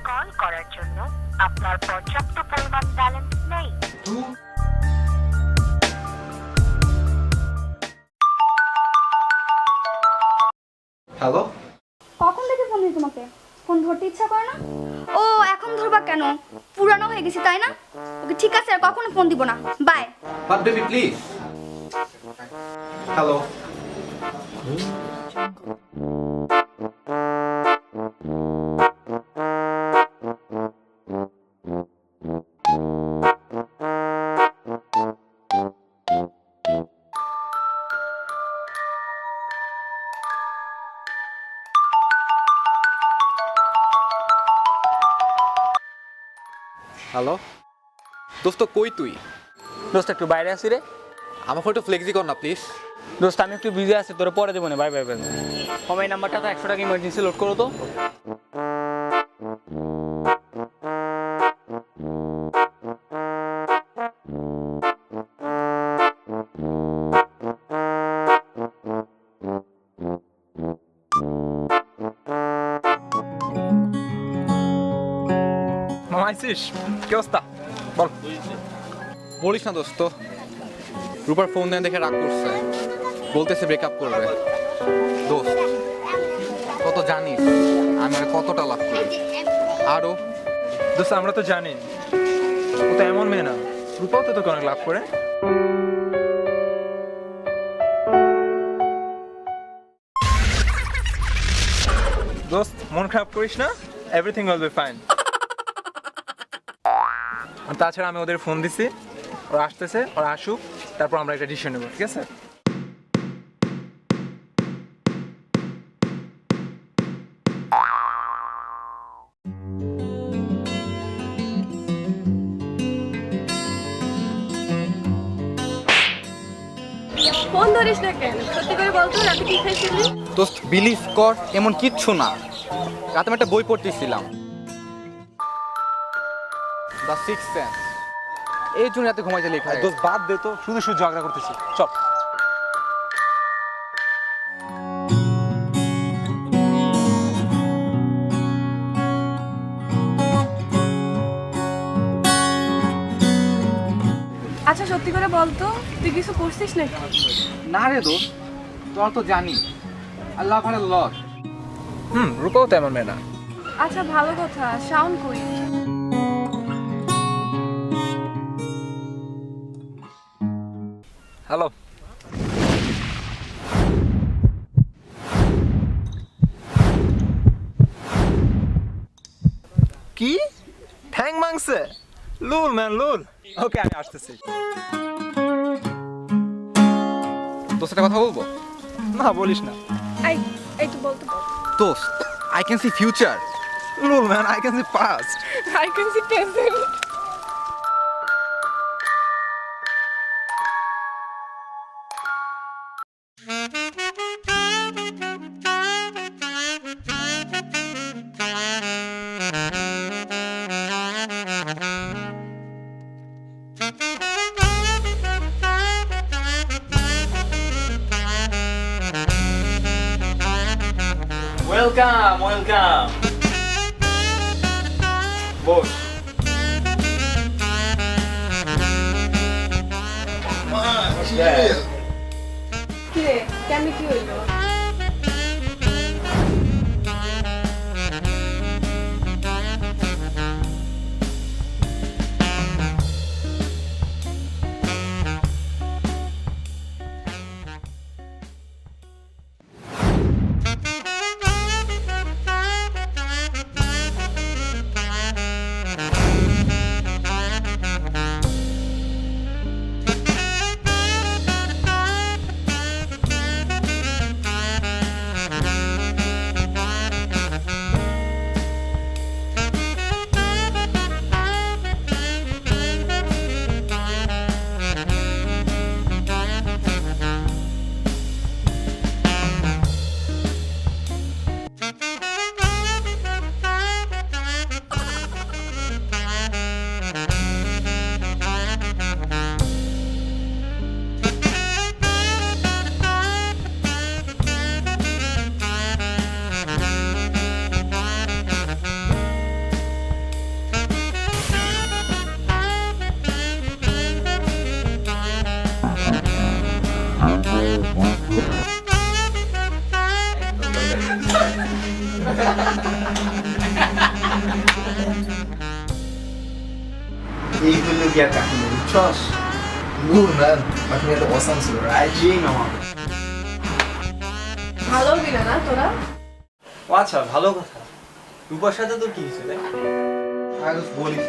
Call করার জন্য আপনার পর্যাপ্ত পরিমাণ ব্যালেন্স নেই। হ্যালো, কখন থেকে ফোন দিই তোমাকে? ফোন ধরতে ইচ্ছা করে না? ও এখন ধরবা কেন? পুরানো হয়ে গেছি তাই না? ওকে ঠিক আছে, আর কখনো ফোন দিব না। Bye. But baby please. Hello, hello দোস্ত, কই তুই? দোস্ত একটু বাইরে আসি রে। আমার ফটো ফ্লেক্সি কর না প্লিজ। দোস্ত আমি একটু বিজি আছি, তোর পরে দেবো না। Bye bye bye. আমার নাম্বারটা তো 100 টাকা ইমার্জেন্সি লোড করো তো। মামা আইসিস? কি অবস্থা বল। বলিস না দোস্ত, রূপার ফোন দেন দেখে রাগ করছে, বলতেছে ব্রেকআপ করবে। দোস্ত কত জানিস আমি আর কতটা লাভ করি। আরও দোস্ত আমরা তো জানি ও তো এমন মেয়ে না, রূপাও তো তোকে অনেক লাভ করে। দোস্ত মন খারাপ করিস না, এভরিথিং উইল বি ফাইন। তাছাড়া আমি ওদের ফোন দিছি, ওরা আসতেছে, ওরা আসুক, তারপর আমরা একটা ডিসিশন নেব, ঠিক আছে? ফোন ধরিস না কেন? সত্যি করে বল তো, রাতে কি খাইছিলি? দোস্ত বিলিভ কর, এমন কিচ্ছু না। রাতে আমি একটা বই পড়তেছিলাম, দ্য সিক্স সেন্স, এই জন্য রাতে ঘুমাইতে লেখা। দোস্ত বাদ দে তো, শুধু শুধু ঝগড়া করতেছি, চল। আচ্ছা সত্যি করে বল তো, তুই কিছু করছিস নাকি? না রে দোস্ত, তোরা তো জানি আল্লাহ ভালো লস। রূপাও তো এমন মেয়ে না। আচ্ছা ভালো কথা, শাওন কই? হ্যালো, কি ঠ্যাং মাংসে? লুল ম্যান লুল। ওকে আমি আসতেছি। দোস্ত একটা কথা বলবো? না বলিস না। এই তো বলতে বল। দোস্ত আই ক্যান সি ফিউচার। লুল man I can see past. I can see present. Welcome welcome. Boss. কি রে, কেমনে কি হইলো? এইগুলো কি আর কাহিনী বুঝছস? গুড ম্যান, বাট এটা অসাম ছিল, রাইজিং আমার। ভালো বিনা না তোরা? ও আচ্ছা, ভালো কথা। রূপার সাথে তোর কি হয়েছে রে? আগে বলিস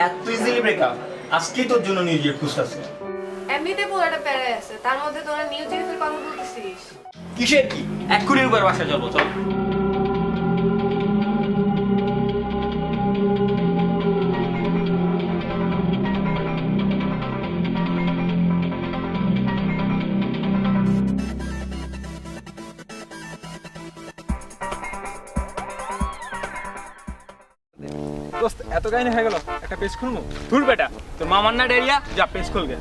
এত ইজিলি ব্রেকআপ? আজকেই তোর জন্য নিউজ খুঁজতেছে। এমনিতে পুরোটা প্যারায় আছে, তার মধ্যে তোরা নিউজ চ্যানেলের কথা বলতেছিস। কিসের কি? এক্ষুনি রূপার বাসায় যাবো, চল। দোস্ত এত কাহিনী হয়ে গেল, একটা পেজ খুলবো? ধুর বেটা, তোর মামার না ডেরিয়া, যা পেজ খোল গে।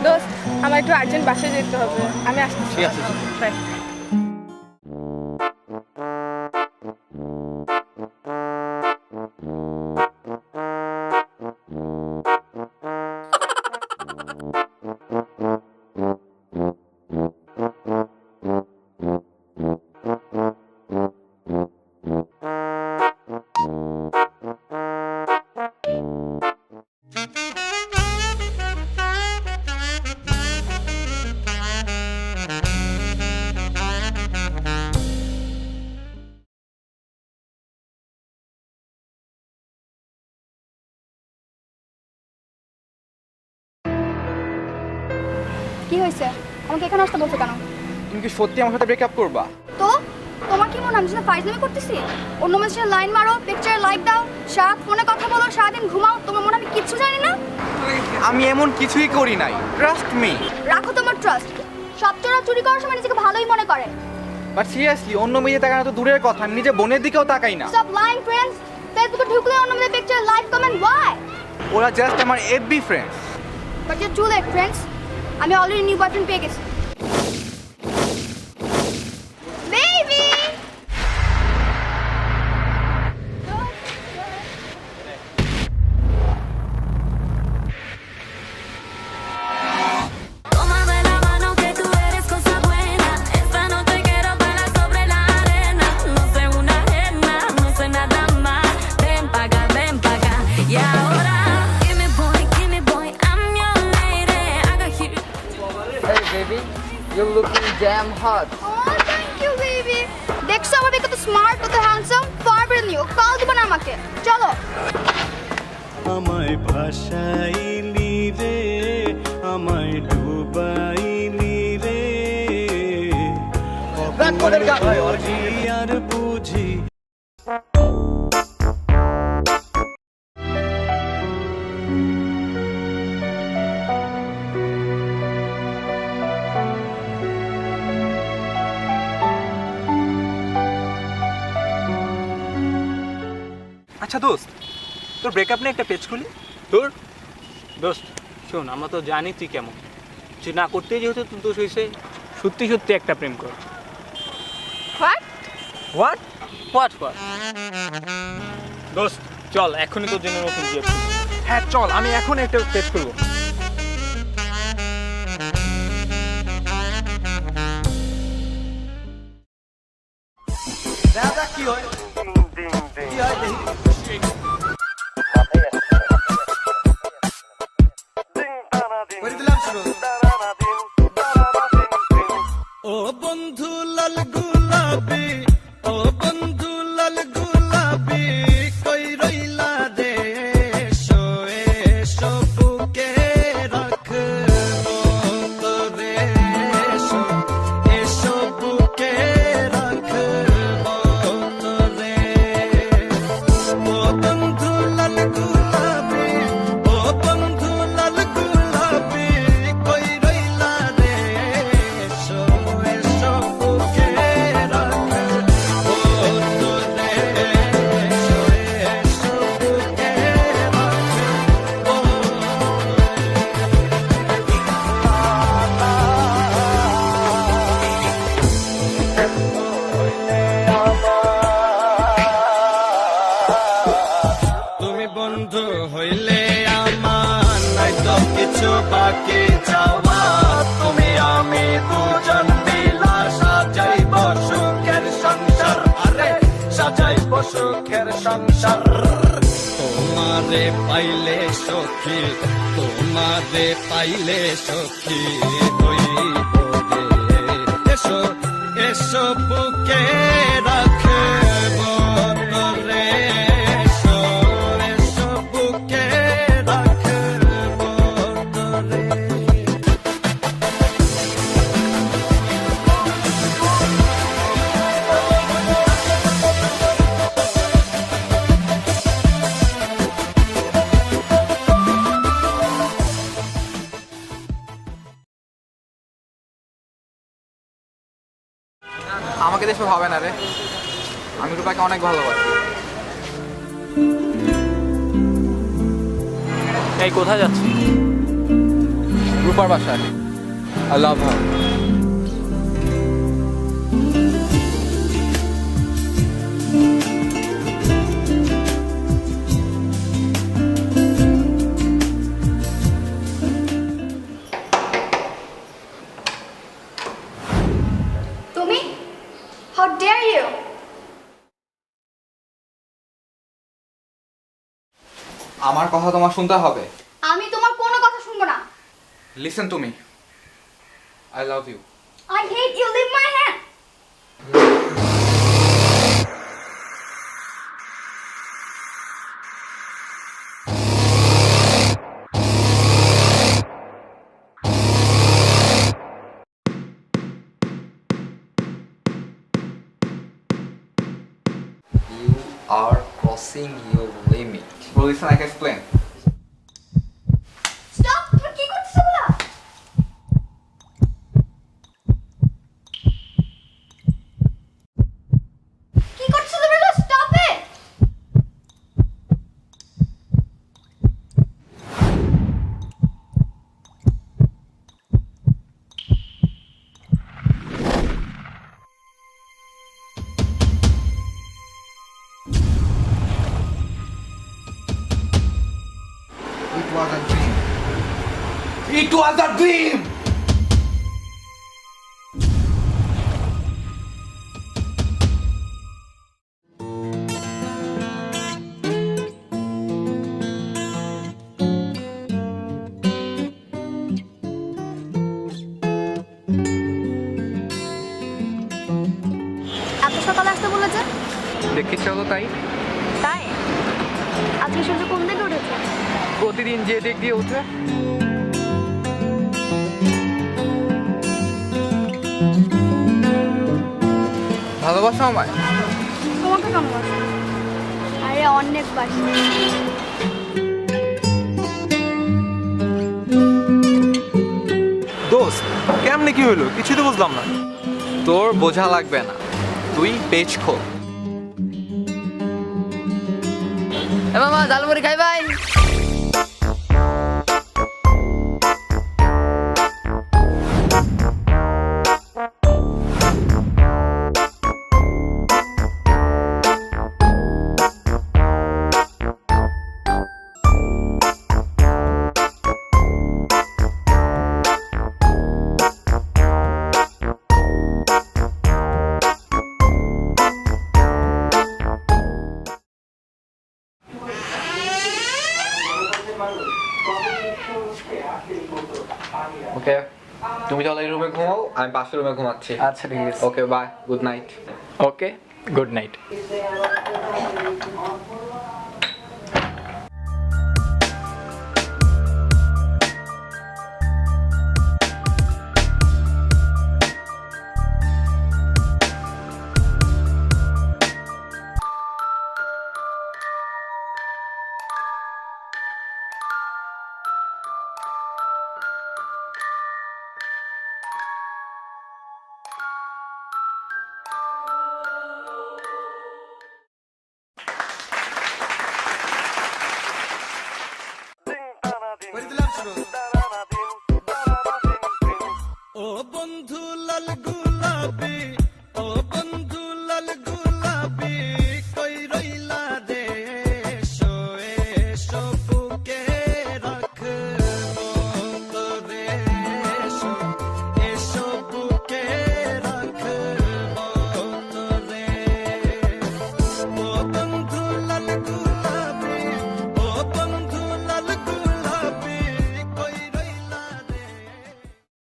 দোস্ত, আমার একটু আর্জেন্ট বাসায় যেতে হবে, আমি আসতেছি। ঠিক আছে। বাই। কি হয়েছে? আমাকে এখানে আসতে বলছো কেন? তুমি কি সত্যি আমার সাথে ব্রেকআপ করবা? তো তোমার কি মনে হয় আমি যেন ফাইজলামি করতেছি? অন্য মানুষের লাইন মারো, পিকচারে লাইক দাও, সারাত ফোনে কথা বলো, সারাদিন ঘুমাও, তোমার মনে হয় আমি কিচ্ছু জানি না? আমি এমন কিছুই করি নাই, ট্রাস্ট মি। রাখো তোমার ট্রাস্ট। সব চোরা চুরি করার সময় নিজেকে ভালোই মনে করে। বাট সিরিয়াসলি অন্য মেয়ে তাকানো তো দূরের কথা, আমি নিজে বোনের দিকেও তাকাই না। সব লাইং ফ্রেন্ডস, ফেসবুকে ঢুকলে অন্য মেয়েদের পিকচারে লাইক কমেন্ট, ওয়াই? ওরা জাস্ট আমার FB friends. But you too late friends, আমি অলরেডি নিউ বয়ফ্রেন্ড পেয়ে গেছি। Baby Toma de la mano que tú eres cosa buena. Esta noche quiero bailar sobre la arena. No sé una ajena, no sé nada más. Ven pa' acá. Y ahora, give me boy, I'm your lady. I got you. Hey baby, you're looking damn hot. Oh, thank you, baby. দেখছো আমার বেকে কত smart, কত handsome, fur বেরিয়ে call দিব না আমাকে। চলো। আমায় ভাসাইলি রে, আমায় ডুবাইলি রে, আর বুঝি। আচ্ছা দোস্ত, তোর ব্রেকআপ নিয়ে একটা পেজ খুলি। তোর দোস্ত শোন, আমরা তো জানি তুই কেমন। তুই না করতেই যেহেতু তোর দোষ হয়েছে, সত্যি সত্যি একটা প্রেম কর। হোয়াট? হোয়াট? What what? দোস্ত চল, এখনই তোর জন্য নতুন বিয়ে করবো। হ্যাঁ চল, আমি এখন একটা পেজ খুলবো। কি হয়? কি হয় দেখি। করে দিলাম শুরু। ও বন্ধু লাল গুলাবি, ও বন্ধু লাল গুলাবি, কই রইলা রে, এসো এসো বুকে রাখবো তোরে, এসো এসো বুকে রাখবো তোরে। ও বন্ধু লাল গুলাবি, ও বন্ধু লাল গুলাবি, কই রইলা রে, বাকি যাওয়া তুমি আমি দুজন মিলা সাজাইব সুখের সংসার আরে সাজাইব সুখের সংসার তোমারে পাইলে সখী তোমারে পাইলে সখী হইব রে এসো এসো বুকে রাখব তোরে এসো এসো বুকে রাখব তোরে আমাকে দেশে হবে না রে, আমি রূপাকে অনেক ভালোবাসি। এই কোথায় যাচ্ছি? রূপার বাসায়। আই লাভ হার। তুমি? How dare you? আমার কথা তোমার শুনতে হবে। আমি তোমার কোনো কথা শুনবো না। Listen to me, I love you. I hate you. Leave my hand. You are crossing your limit. Bro, listen, I can explain. Stop. তুমি কি করতেছো বলা? কি করছো তুমি? Stop it. It was a dream. It was a dream! এত সকালে আসতে বলেছে? দেখতে চলো তাই। তাই? আজকে সূর্য কোন দিকে উঠেছে? প্রতিদিন যে দিক দিয়ে উঠে। ভালোবাসো আমায়? তোমাকে কেমন বাসি? আরে অনেক বাসি। দোস্ত কেমনে কি হইলো কিছু তো বুঝলাম না। তোর বোঝা লাগবে না, তুই পেজ খোল। এ মামা জালমুড়ি খাই ভাই। ওকে, তুমি তাহলে এই রুমে ঘুমাও, আমি পাশের রুমে ঘুমাচ্ছি। আচ্ছা ঠিক আছে। Okay, bye, good night. Okay, good night. ও বন্ধু লাল গুলাবি